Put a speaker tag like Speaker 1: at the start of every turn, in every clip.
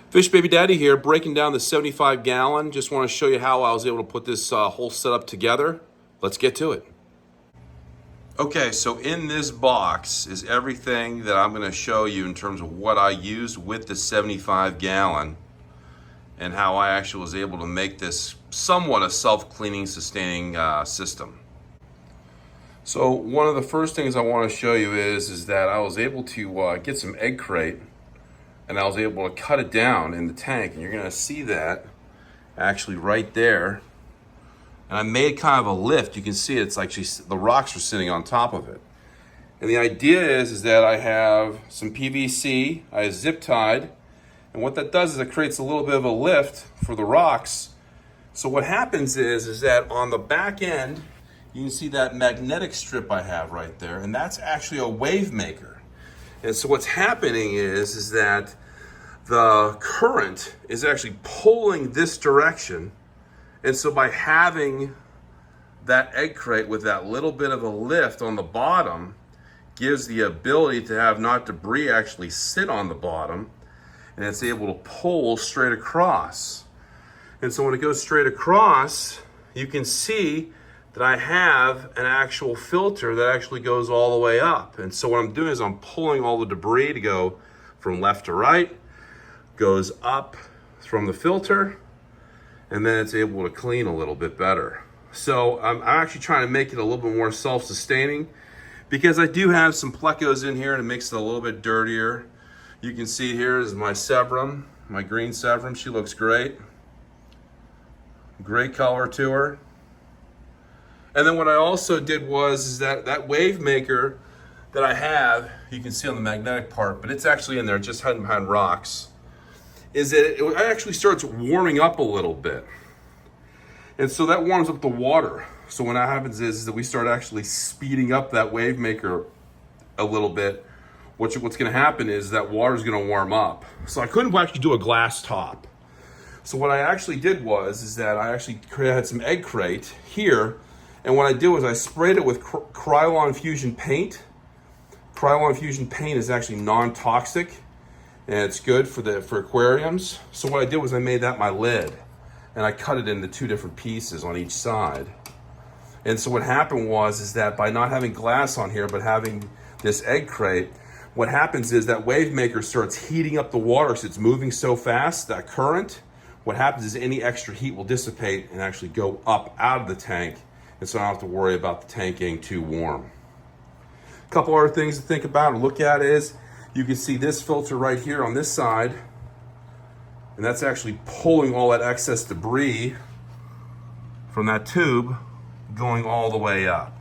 Speaker 1: Fish Baby Daddy here, breaking down the 75 gallon. Just want to show you how I was able to put this whole setup together. Let's get to it. Okay, so in this box is everything that I'm going to show you in terms of what I used with the 75 gallon and how I actually was able to make this somewhat a self-cleaning, sustaining system. So one of the first things I want to show you is that I was able to get some egg crate, and I was able to cut it down in the tank, and you're gonna see that actually right there. And I made kind of a lift. You can see it's actually, the rocks are sitting on top of it. And the idea is that I have some PVC, I zip tied, and what that does is it creates a little bit of a lift for the rocks. So what happens is that on the back end, you can see that magnetic strip I have right there, and that's actually a wave maker. And so what's happening is that the current is actually pulling this direction. And so by having that egg crate with that little bit of a lift on the bottom, gives the ability to have not debris actually sit on the bottom, and it's able to pull straight across. And so when it goes straight across, you can see that I have an actual filter that actually goes all the way up. And so what I'm doing is I'm pulling all the debris to go from left to right, goes up from the filter, and then it's able to clean a little bit better. So I'm actually trying to make it a little bit more self-sustaining, because I do have some plecos in here and it makes it a little bit dirtier. You can see here is my Sevrum, my green Sevrum. She looks great. Great color to her. And then what I also did is that wave maker that I have, you can see on the magnetic part, but it's actually in there just hiding behind rocks, is that it actually starts warming up a little bit. And so that warms up the water. So what happens is that we start actually speeding up that wave maker a little bit. What's gonna happen is that water is gonna warm up. So I couldn't actually do a glass top. So what I actually did is that I actually had some egg crate here. And what I did was I sprayed it with Krylon Fusion paint. Krylon Fusion paint is actually non-toxic, and it's good for aquariums. So what I did was I made that my lid, and I cut it into two different pieces on each side. And so what happened is that by not having glass on here, but having this egg crate, what happens is that wave maker starts heating up the water because it's moving so fast, that current. What happens is any extra heat will dissipate and actually go up out of the tank. And so I don't have to worry about the tank getting too warm. A couple other things to think about and look at is, you can see this filter right here on this side, and that's actually pulling all that excess debris from that tube going all the way up.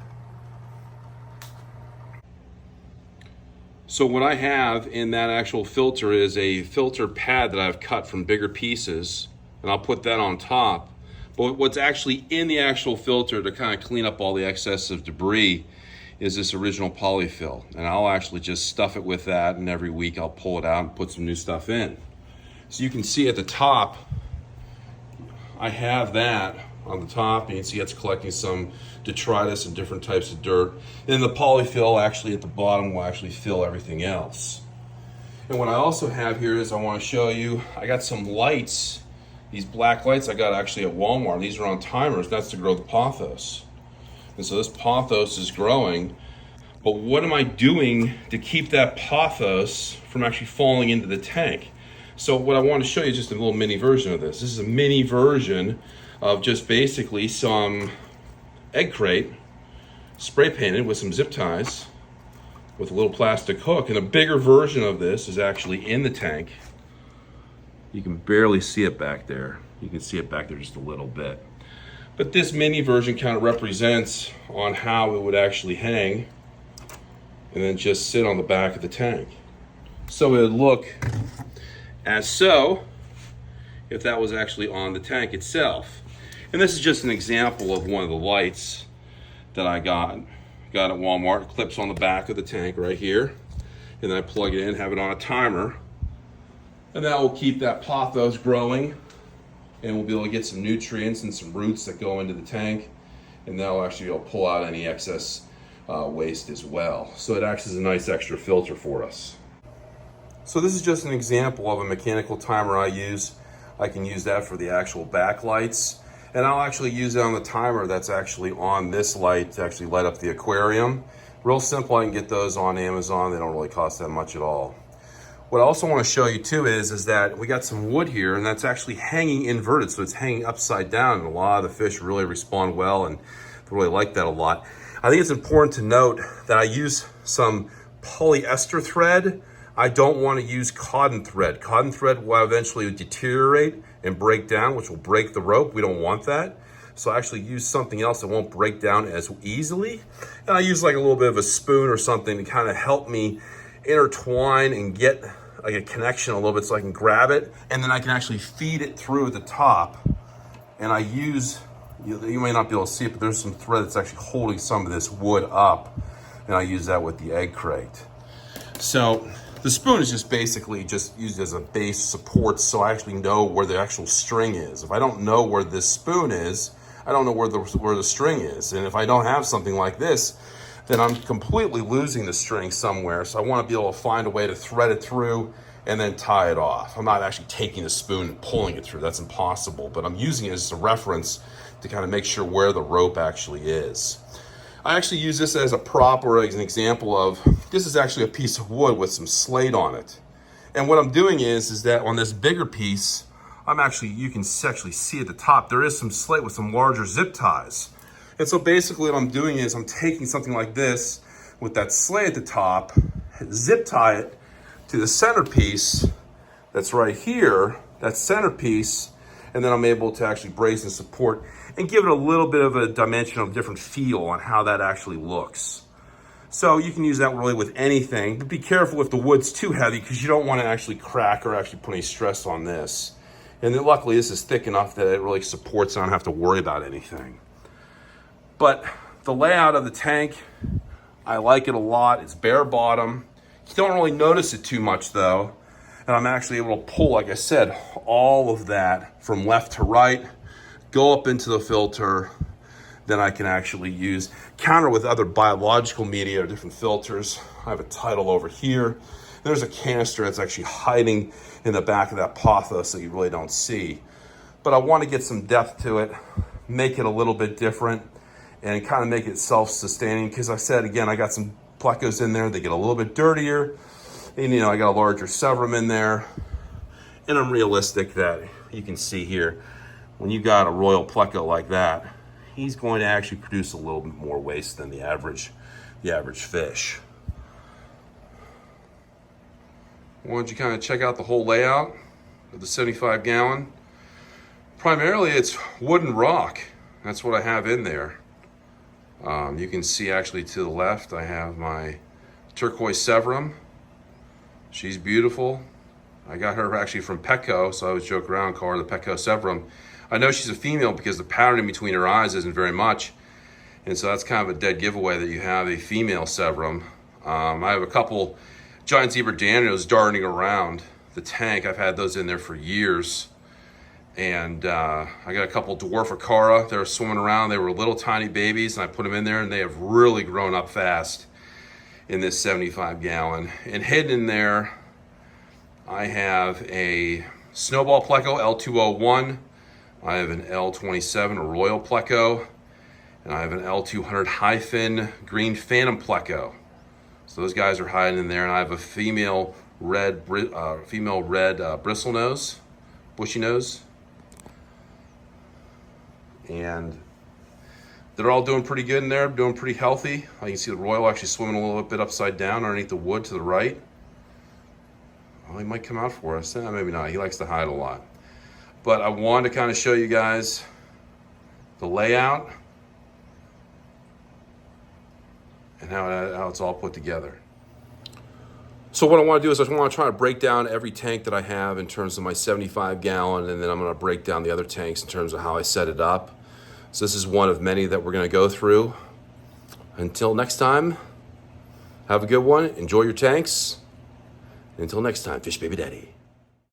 Speaker 1: So what I have in that actual filter is a filter pad that I've cut from bigger pieces, and I'll put that on top. But what's actually in the actual filter to kind of clean up all the excess of debris is this original polyfill. And I'll actually just stuff it with that, and every week I'll pull it out and put some new stuff in. So you can see at the top, I have that on the top, and you can see it's collecting some detritus and different types of dirt. And the polyfill actually at the bottom will actually fill everything else. And what I also have here is I want to show you, I got some lights. These black lights I got actually at Walmart. These are on timers. That's to grow the pothos. And so this pothos is growing. But what am I doing to keep that pothos from actually falling into the tank? So what I want to show you is just a little mini version of this. This is a mini version of just basically some egg crate, spray painted with some zip ties, with a little plastic hook. And a bigger version of this is actually in the tank. You can barely see it back there. You can see it back there just a little bit. But this mini version kind of represents on how it would actually hang and then just sit on the back of the tank. So it would look as so if that was actually on the tank itself. And this is just an example of one of the lights that I got at Walmart. It clips on the back of the tank right here. And then I plug it in, have it on a timer. And that will keep that pothos growing, and we'll be able to get some nutrients and some roots that go into the tank, and that'll actually be able to pull out any excess waste as well. So it acts as a nice extra filter for us. So this is just an example of a mechanical timer I use. I can use that for the actual backlights. And I'll actually use it on the timer that's actually on this light to actually light up the aquarium. Real simple, I can get those on Amazon. They don't really cost that much at all. What I also want to show you too is that we got some wood here, and that's actually hanging inverted, so it's hanging upside down, and a lot of the fish really respond well and really like that a lot. I think it's important to note that I use some polyester thread. I don't want to use cotton thread. Cotton thread will eventually deteriorate and break down, which will break the rope. We don't want that. So I actually use something else that won't break down as easily. And I use like a little bit of a spoon or something to kind of help me intertwine and get like a connection a little bit so I can grab it. And then I can actually feed it through at the top. And I use, you may not be able to see it, but there's some thread that's actually holding some of this wood up. And I use that with the egg crate. So the spoon is just basically just used as a base support, so I actually know where the actual string is. If I don't know where this spoon is, I don't know where the string is. And if I don't have something like this, then I'm completely losing the string somewhere. So I want to be able to find a way to thread it through and then tie it off. I'm not actually taking the spoon and pulling it through. That's impossible. But I'm using it as a reference to kind of make sure where the rope actually is. I actually use this as a prop or as an example of, this is actually a piece of wood with some slate on it. And what I'm doing is that on this bigger piece, you can actually see at the top, there is some slate with some larger zip ties. And so basically what I'm doing is I'm taking something like this with that slate at the top, zip tie it to the centerpiece that's right here, that centerpiece, and then I'm able to actually brace and support and give it a little bit of a dimension of different feel on how that actually looks. So you can use that really with anything, but be careful if the wood's too heavy because you don't want to actually crack or actually put any stress on this. And then luckily this is thick enough that it really supports and I don't have to worry about anything. But the layout of the tank, I like it a lot. It's bare bottom. You don't really notice it too much though. And I'm actually able to pull, like I said, all of that from left to right, go up into the filter. Then I can actually counter with other biological media or different filters. I have a title over here. There's a canister that's actually hiding in the back of that pothos that you really don't see. But I want to get some depth to it, make it a little bit different, and kind of make it self-sustaining. Because I said, again, I got some plecos in there. They get a little bit dirtier. And, I got a larger severum in there. And I'm realistic that you can see here, when you got a royal pleco like that, he's going to actually produce a little bit more waste than the average fish. Why don't you kind of check out the whole layout of the 75 gallon. Primarily it's wood and rock. That's what I have in there. You can see actually to the left, I have my turquoise severum. She's beautiful. I got her actually from Petco, so I always joke around, call her the Petco severum. I know she's a female because the pattern in between her eyes isn't very much. And so that's kind of a dead giveaway that you have a female severum. I have a couple giant zebra danios darting around the tank. I've had those in there for years. And I got a couple dwarf acara. They were swimming around. They were little tiny babies, and I put them in there, and they have really grown up fast in this 75 gallon. And hidden in there, I have a snowball pleco L201. I have an L27, a royal pleco, and I have an L200 high fin green phantom pleco. So those guys are hiding in there, and I have a female red bristle nose, bushy nose, and they're all doing pretty good in there, doing pretty healthy. I can see the royal actually swimming a little bit upside down underneath the wood to the right. Well, he might come out for us. Maybe not. He likes to hide a lot. But I wanted to kind of show you guys the layout and how it's all put together. So what I want to do is I want to try to break down every tank that I have in terms of my 75 gallon, and then I'm going to break down the other tanks in terms of how I set it up. So this is one of many that we're going to go through. Until next time, have a good one. Enjoy your tanks. Until next time, Fish Baby Daddy.